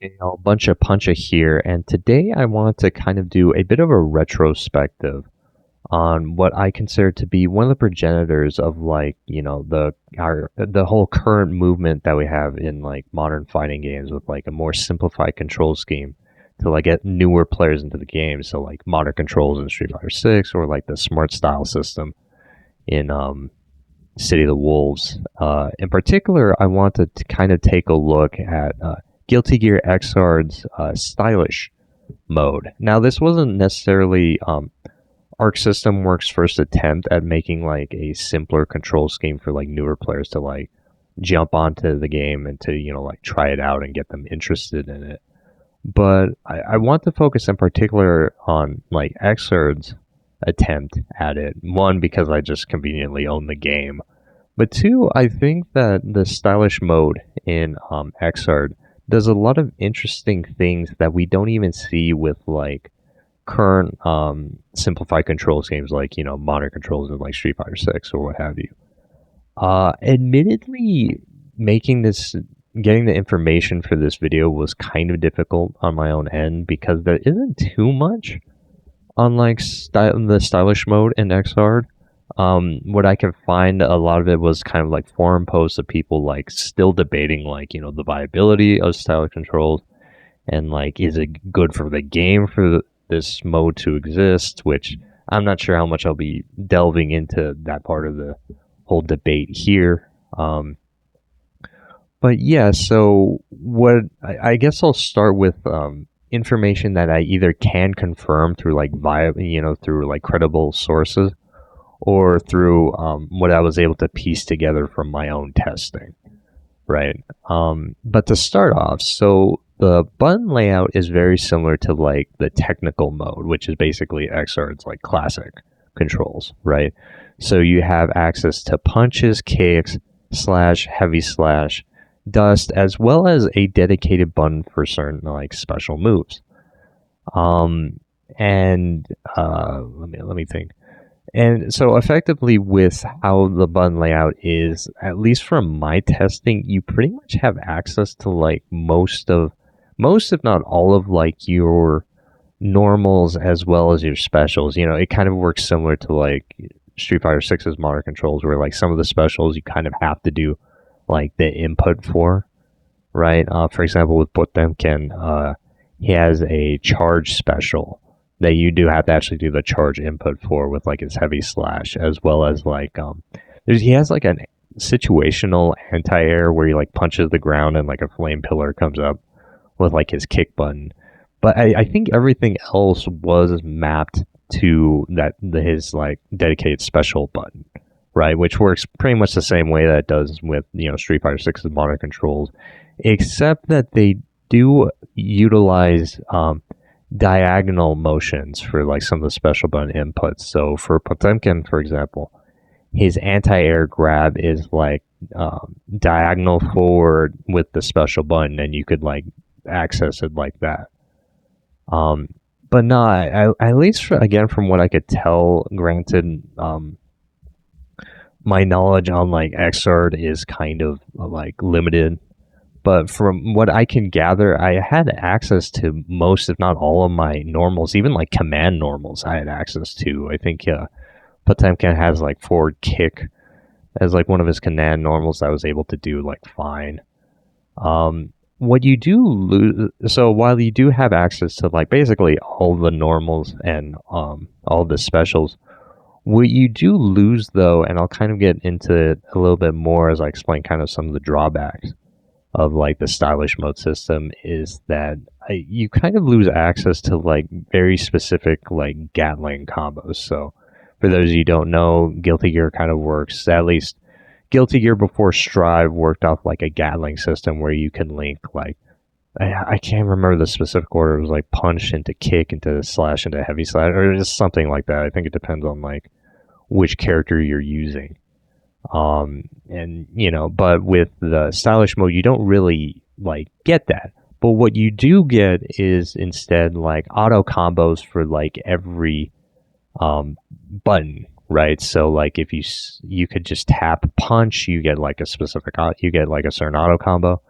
A bunch of puncha here, and today I want to kind of do a bit of a retrospective on what I consider to be one of the progenitors of the whole current movement that we have in like modern fighting games with like a more simplified control scheme to like get newer players into the game. So like modern controls in Street Fighter 6 or like the smart style system in City of the Wolves. In particular, I wanted to kind of take a look at Guilty Gear Xr's stylish mode. Now, this wasn't necessarily Arc System Works' first attempt at making like a simpler control scheme for like newer players to like jump onto the game and to like try it out and get them interested in it. But I want to focus in particular on like Xr's attempt at it. One, because I just conveniently own the game, but two, I think that the stylish mode in Xrd does a lot of interesting things that we don't even see with like current simplified control schemes like modern controls of like Street Fighter 6 or what have you. Admittedly, making this getting the information for this video was kind of difficult on my own end because there isn't too much on like the stylish mode in Xrd. What I could find, a lot of it was kind of like forum posts of people like still debating like the viability of stylish controls and like is it good for the game for this mode to exist, which I'm not sure how much I'll be delving into that part of the whole debate here. But yeah, so what I guess I'll start with information that I either can confirm through like through like credible sources or through what I was able to piece together from my own testing, right? But to start off, so the button layout is very similar to like the technical mode, which is basically Xr's like classic controls, right? So you have access to punches, kicks, slash, heavy slash, dust, as well as a dedicated button for certain like special moves. And let me think. And so effectively with how the button layout is, at least from my testing, you pretty much have access to like most if not all of like your normals as well as your specials. It kind of works similar to like Street Fighter 6's modern controls where like some of the specials you kind of have to do like the input for, right? For example, with Potemkin, he has a charge special that you do have to actually do the charge input for with like his heavy slash, as well as like he has like a situational anti-air where he like punches the ground and like a flame pillar comes up with like his kick button. But I think everything else was mapped to his like dedicated special button, right? Which works pretty much the same way that it does with Street Fighter 6's modern controls, except that they do utilize diagonal motions for like some of the special button inputs. So for Potemkin, for example, his anti-air grab is like diagonal forward with the special button, and you could like access it like that. But no, at least again from what I could tell, granted, my knowledge on like Xrd is kind of like limited. But from what I can gather, I had access to most, if not all, of my normals, even like command normals. I had access to. I think Potemkin has like forward kick as like one of his command normals. I was able to do like fine. What you do lose, so while you do have access to like basically all the normals and all the specials, what you do lose though, and I'll kind of get into it a little bit more as I explain kind of some of the drawbacks of like the stylish mode system, is that you kind of lose access to like very specific like Gatling combos. So for those of you who don't know, Guilty Gear kind of works, at least Guilty Gear before Strive worked off like a Gatling system where you can link like I can't remember the specific order. It was like punch into kick into slash into heavy slash or just something like that. I think it depends on like which character you're using. And but with the stylish mode, you don't really like get that. But what you do get is instead like auto combos for like every button, right? So like if you could just tap punch, you get like a certain auto combo.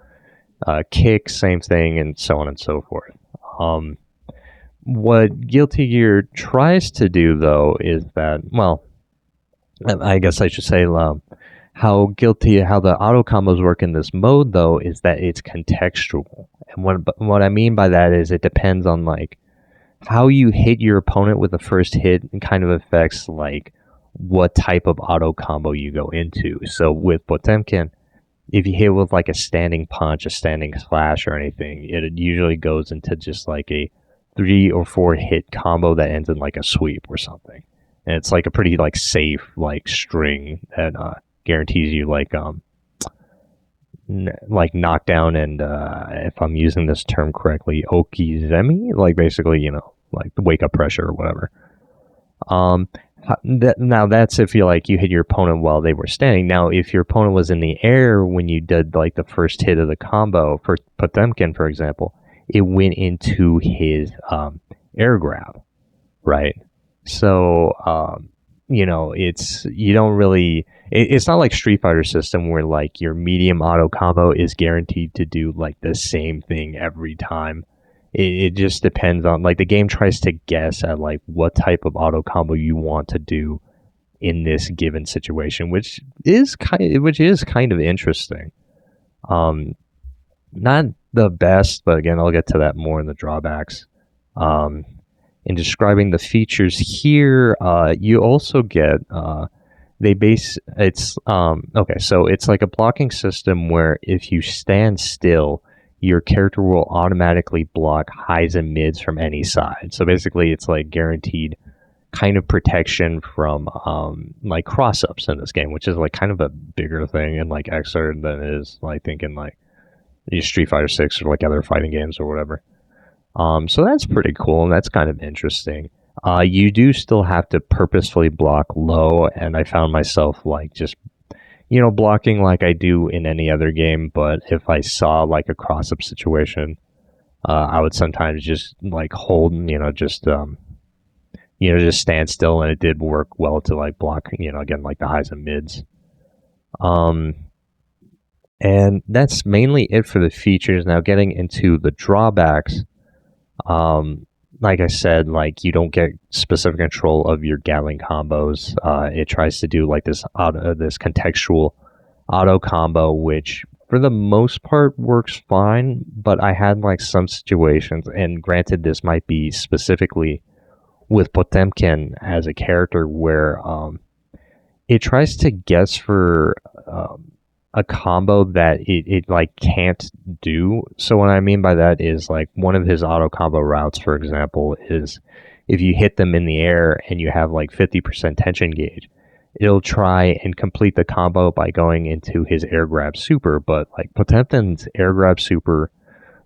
Kick, same thing, and so on and so forth. Um, what Guilty Gear tries to do, though, is that, well, I guess I should say how the auto combos work in this mode, though, is that it's contextual. And what I mean by that is it depends on like how you hit your opponent with the first hit and kind of affects like what type of auto combo you go into. So with Potemkin, if you hit with like a standing punch, a standing slash, or anything, it usually goes into just like a 3 or 4 hit combo that ends in like a sweep or something. And it's like a pretty like safe like string that guarantees you like knockdown and if I'm using this term correctly, okizemi, like basically like the wake up pressure or whatever. Um, now that's if you hit your opponent while they were standing. Now, if your opponent was in the air when you did like the first hit of the combo for Potemkin, for example, it went into his air grab, right? So it's you don't really. It's not like Street Fighter system where like your medium auto combo is guaranteed to do like the same thing every time. It just depends on like the game tries to guess at like what type of auto combo you want to do in this given situation, which is kind of interesting. Um, Not the best, but again, I'll get to that more in the drawbacks. Um, in describing the features here, you also get they base it's okay, so it's like a blocking system where if you stand still, your character will automatically block highs and mids from any side. So basically, it's like guaranteed kind of protection from like cross ups in this game, which is like kind of a bigger thing in like Xrd than it is I think in like Street Fighter 6 or like other fighting games or whatever. So that's pretty cool and that's kind of interesting. You do still have to purposefully block low, and I found myself like just blocking like I do in any other game. But if I saw like a cross up situation, I would sometimes just like hold, just stand still, and it did work well to like block, again like the highs and mids. Um, and that's mainly it for the features. Now getting into the drawbacks. Like I said, like you don't get specific control of your Gatling combos. It tries to do like this contextual auto combo, which for the most part works fine. But I had like some situations, and granted, this might be specifically with Potemkin as a character, where it tries to guess for a combo that it like can't do. So what I mean by that is like one of his auto combo routes, for example, is if you hit them in the air and you have like 50% tension gauge, it'll try and complete the combo by going into his air grab super. But like Potemkin's air grab super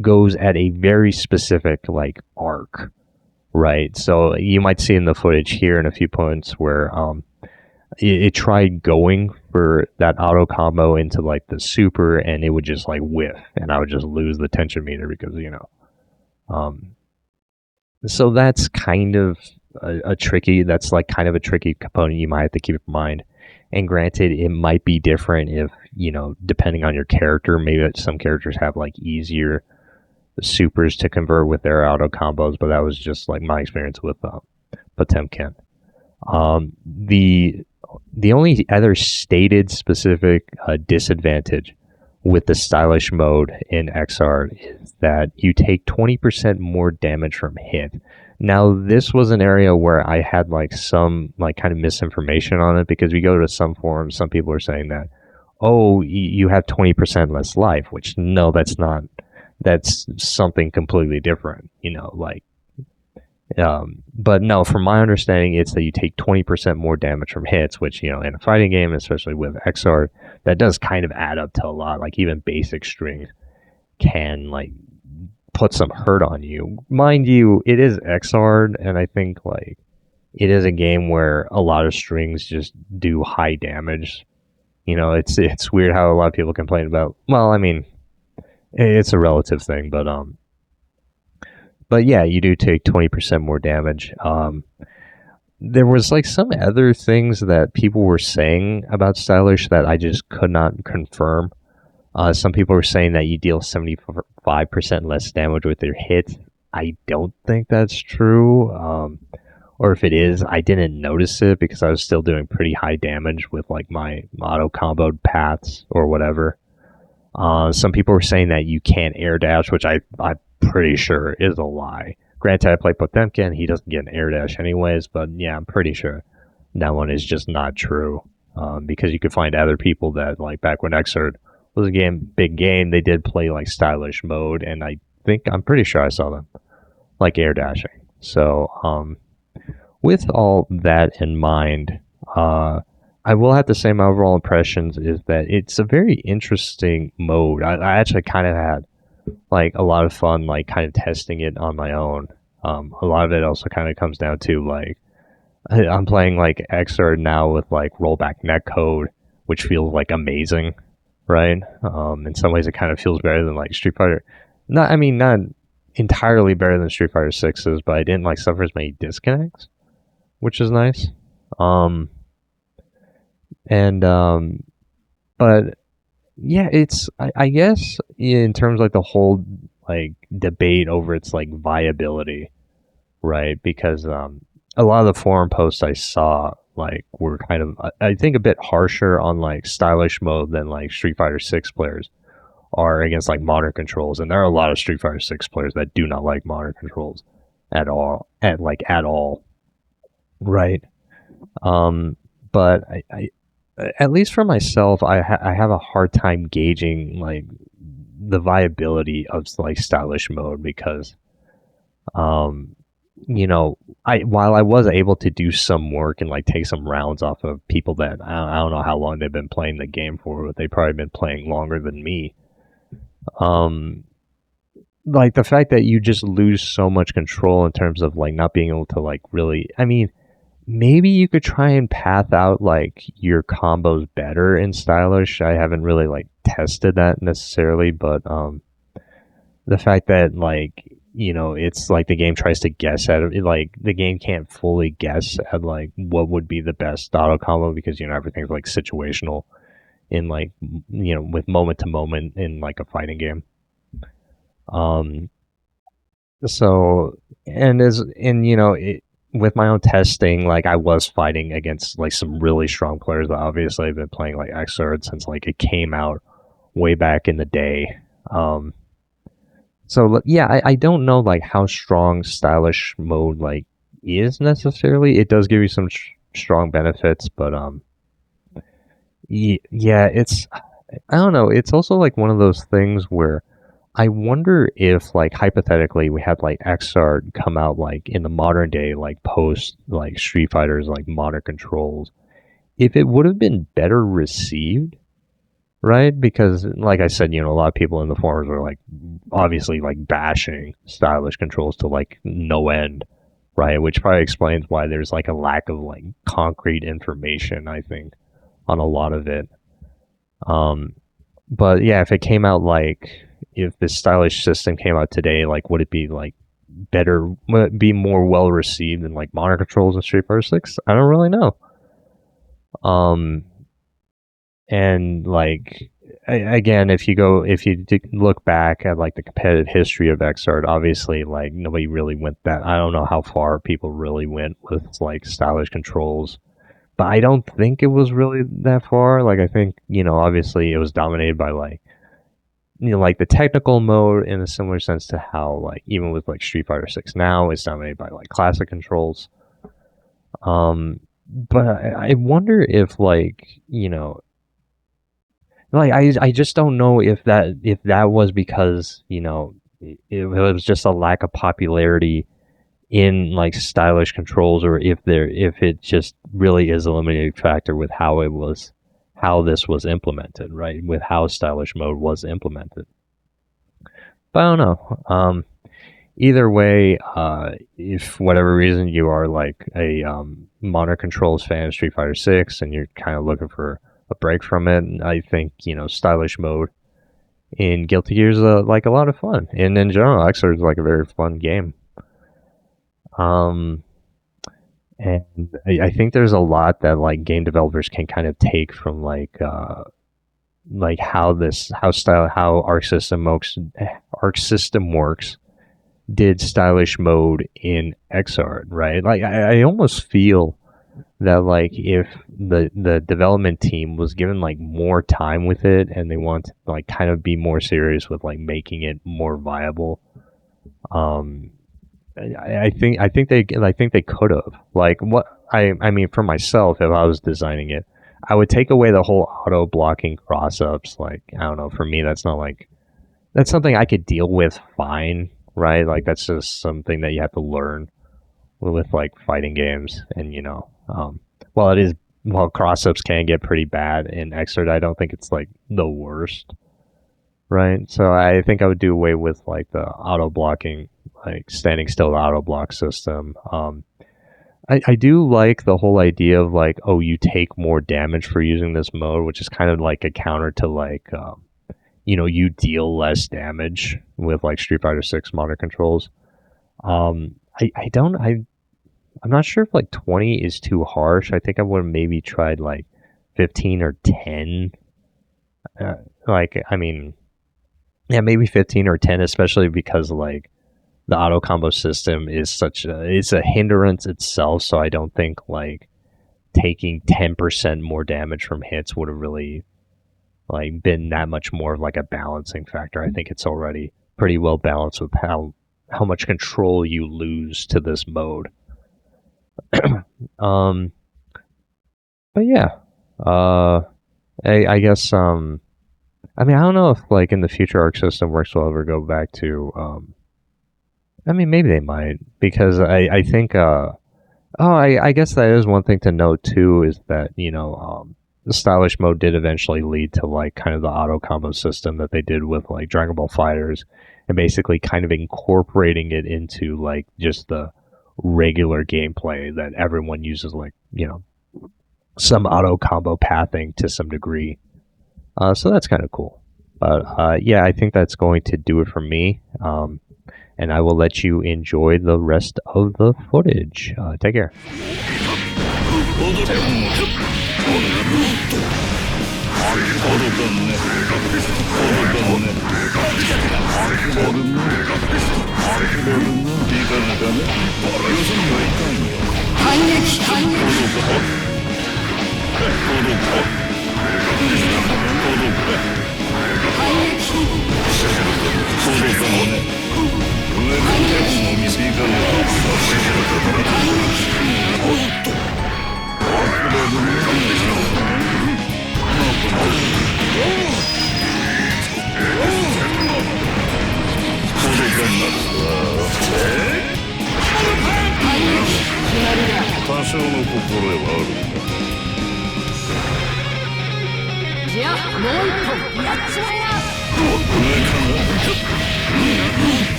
goes at a very specific like arc, right? So you might see in the footage here in a few points where it tried going for that auto combo into like the super, and it would just like whiff, and I would just lose the tension meter because um, so that's kind of that's like kind of a tricky component you might have to keep in mind. And granted, it might be different if depending on your character. Maybe some characters have like easier supers to convert with their auto combos, but that was just like my experience with Potemkin. The only other stated specific disadvantage with the stylish mode in Xrd is that you take 20% more damage from hit. Now, this was an area where I had like some like kind of misinformation on it, because we go to some forums, some people are saying that, oh, you have 20% less life, which no, that's not. That's something completely different, but no, from my understanding, it's that you take 20% more damage from hits, which, in a fighting game, especially with XR, that does kind of add up to a lot. Like, even basic strings can, like, put some hurt on you. Mind you, it is XR, and I think, like, it is a game where a lot of strings just do high damage. It's weird how a lot of people complain about, well, I mean, it's a relative thing, but yeah, you do take 20% more damage. There was like some other things that people were saying about Stylish that I just could not confirm. Some people were saying that you deal 75% less damage with your hits. I don't think that's true. Or if it is, I didn't notice it because I was still doing pretty high damage with like my auto comboed paths or whatever. Some people were saying that you can't air dash, which I'm pretty sure is a lie. Granted, I play Potemkin, he doesn't get an air dash anyways, but yeah, I'm pretty sure that one is just not true. Because you could find other people that, like, back when Xrd was a big game, they did play like stylish mode, and I'm pretty sure I saw them like air dashing. So, with all that in mind, I will have to say my overall impressions is that it's a very interesting mode. I actually kind of had like a lot of fun, like kind of testing it on my own. A lot of it also kind of comes down to like I'm playing like Xrd now with like rollback netcode, which feels like amazing, right? In some ways, it kind of feels better than like Street Fighter. Not entirely better than Street Fighter Sixes, but I didn't like suffer as many disconnects, which is nice. Um, and but yeah, I guess in terms of like the whole like debate over its like viability, right? Because a lot of the forum posts I saw like were kind of I think a bit harsher on like stylish mode than like Street Fighter Six players are against like modern controls, and there are a lot of Street Fighter Six players that do not like modern controls at all, right? Um, but at least for myself, I have a hard time gauging like the viability of like stylish mode because um I while I was able to do some work and like take some rounds off of people that I don't know how long they've been playing the game for, but they've probably been playing longer than me. Um, like the fact that you just lose so much control in terms of like not being able to like really. I mean, maybe you could try and path out like your combos better in stylish. I haven't really like tested that necessarily, but the fact that like it's like the game tries to guess at it, like the game can't fully guess at like what would be the best auto combo because everything's like situational in like with moment to moment in like a fighting game. um so and as and with my own testing, like I was fighting against like some really strong players that obviously have been playing like Xrd since like it came out way back in the day. So yeah, I don't know like how strong stylish mode like is necessarily. It does give you some strong benefits, but yeah, it's I don't know. It's also like one of those things where I wonder if like hypothetically we had like XR come out like in the modern day, like post like Street Fighter's like modern controls, if it would have been better received, right? Because, like I said, a lot of people in the forums were like, obviously, like bashing stylish controls to like no end, right? Which probably explains why there's like a lack of like concrete information, I think, on a lot of it. Um, but yeah, if it came out like if this stylish system came out today, like would it be like better? Would it be more well received than like modern controls in Street Fighter Six? I don't really know. Um, and like again, if you look back at like the competitive history of Xrd, obviously like nobody really went that. I don't know how far people really went with like stylish controls, but I don't think it was really that far. Like I think obviously it was dominated by like like the technical mode in a similar sense to how like even with like Street Fighter Six now it's dominated by like classic controls. But I wonder if like like I just don't know if that was because it was just a lack of popularity in like stylish controls, or if it just really is a limiting factor with how this was implemented, right? With how stylish mode was implemented. But I don't know. Either way, if whatever reason you are like a modern controls fan of Street Fighter Six and you're kind of looking for a break from it, I think stylish mode in Guilty Gear is like a lot of fun, and in general, Xrd is like a very fun game. Um, and I think there's a lot that like game developers can kind of take from like like how Arc System works did stylish mode in Xrd, right? Like I almost feel that like if the development team was given like more time with it and they want to like kind of be more serious with like making it more viable, um I think they could have. Like what I mean for myself, if I was designing it, I would take away the whole auto blocking cross ups. Like I don't know, for me that's not like that's something I could deal with fine, right? Like that's just something that you have to learn with like fighting games, and while it is while cross ups can get pretty bad in Xrd, I don't think it's like the worst, right? So I think I would do away with like the auto blocking, like standing still auto block system. I do like the whole idea of like, oh, you take more damage for using this mode, which is kind of like a counter to like, you deal less damage with like Street Fighter 6 modern controls. I'm not sure if like 20 is too harsh. I think I would have maybe tried like 15 or 10. I mean, yeah, maybe 15 or 10, especially because like the auto combo system is it's a hindrance itself. So I don't think like taking 10% more damage from hits would have really like been that much more of like a balancing factor. I think it's already pretty well balanced with how much control you lose to this mode. um, but yeah, I guess I mean I don't know if like in the future Arc System Works will ever go back to I mean maybe they might, because I think I guess that is one thing to note too, is that the stylish mode did eventually lead to like kind of the auto combo system that they did with like Dragon Ball Fighters, and basically kind of incorporating it into like just the regular gameplay that everyone uses, like some auto combo pathing to some degree. So that's kind of cool. But yeah, I think that's going to do it for me. And I will let you enjoy the rest of the footage. Take care.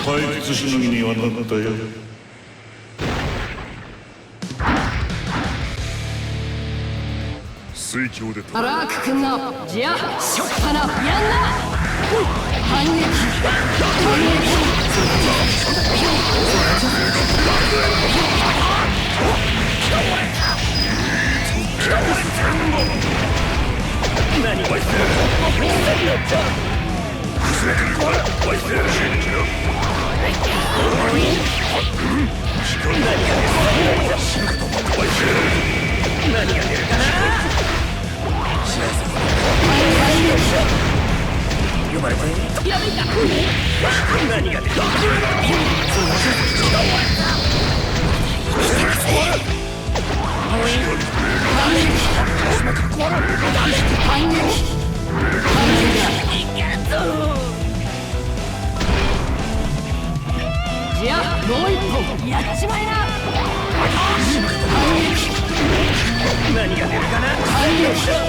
退屈しのぎにはなったよ。水郷でアラーク君のじゃあしょっぱなやんな反撃反撃何をして何が出るかな呼ばれてやめた何が出るかじゃあもう一本やっちまいな何が出るかな何が出るか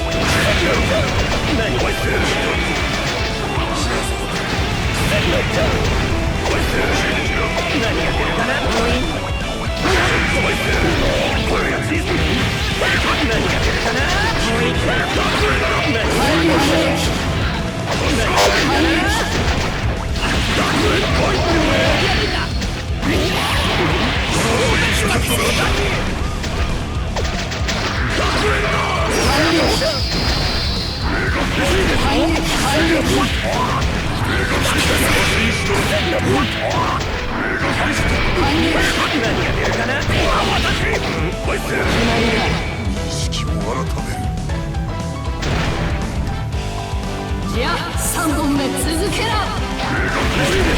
じゃあ3本目続けろ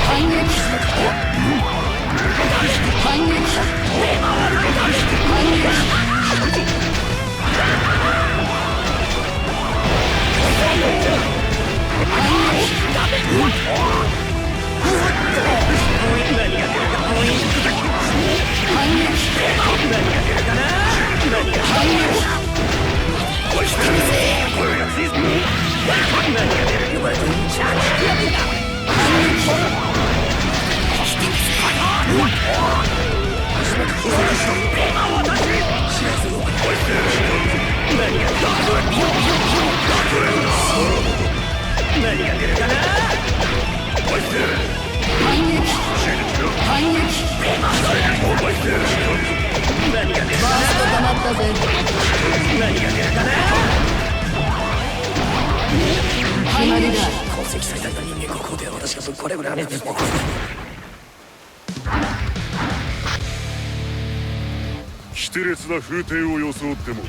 反撃反撃規定列な風体を装っても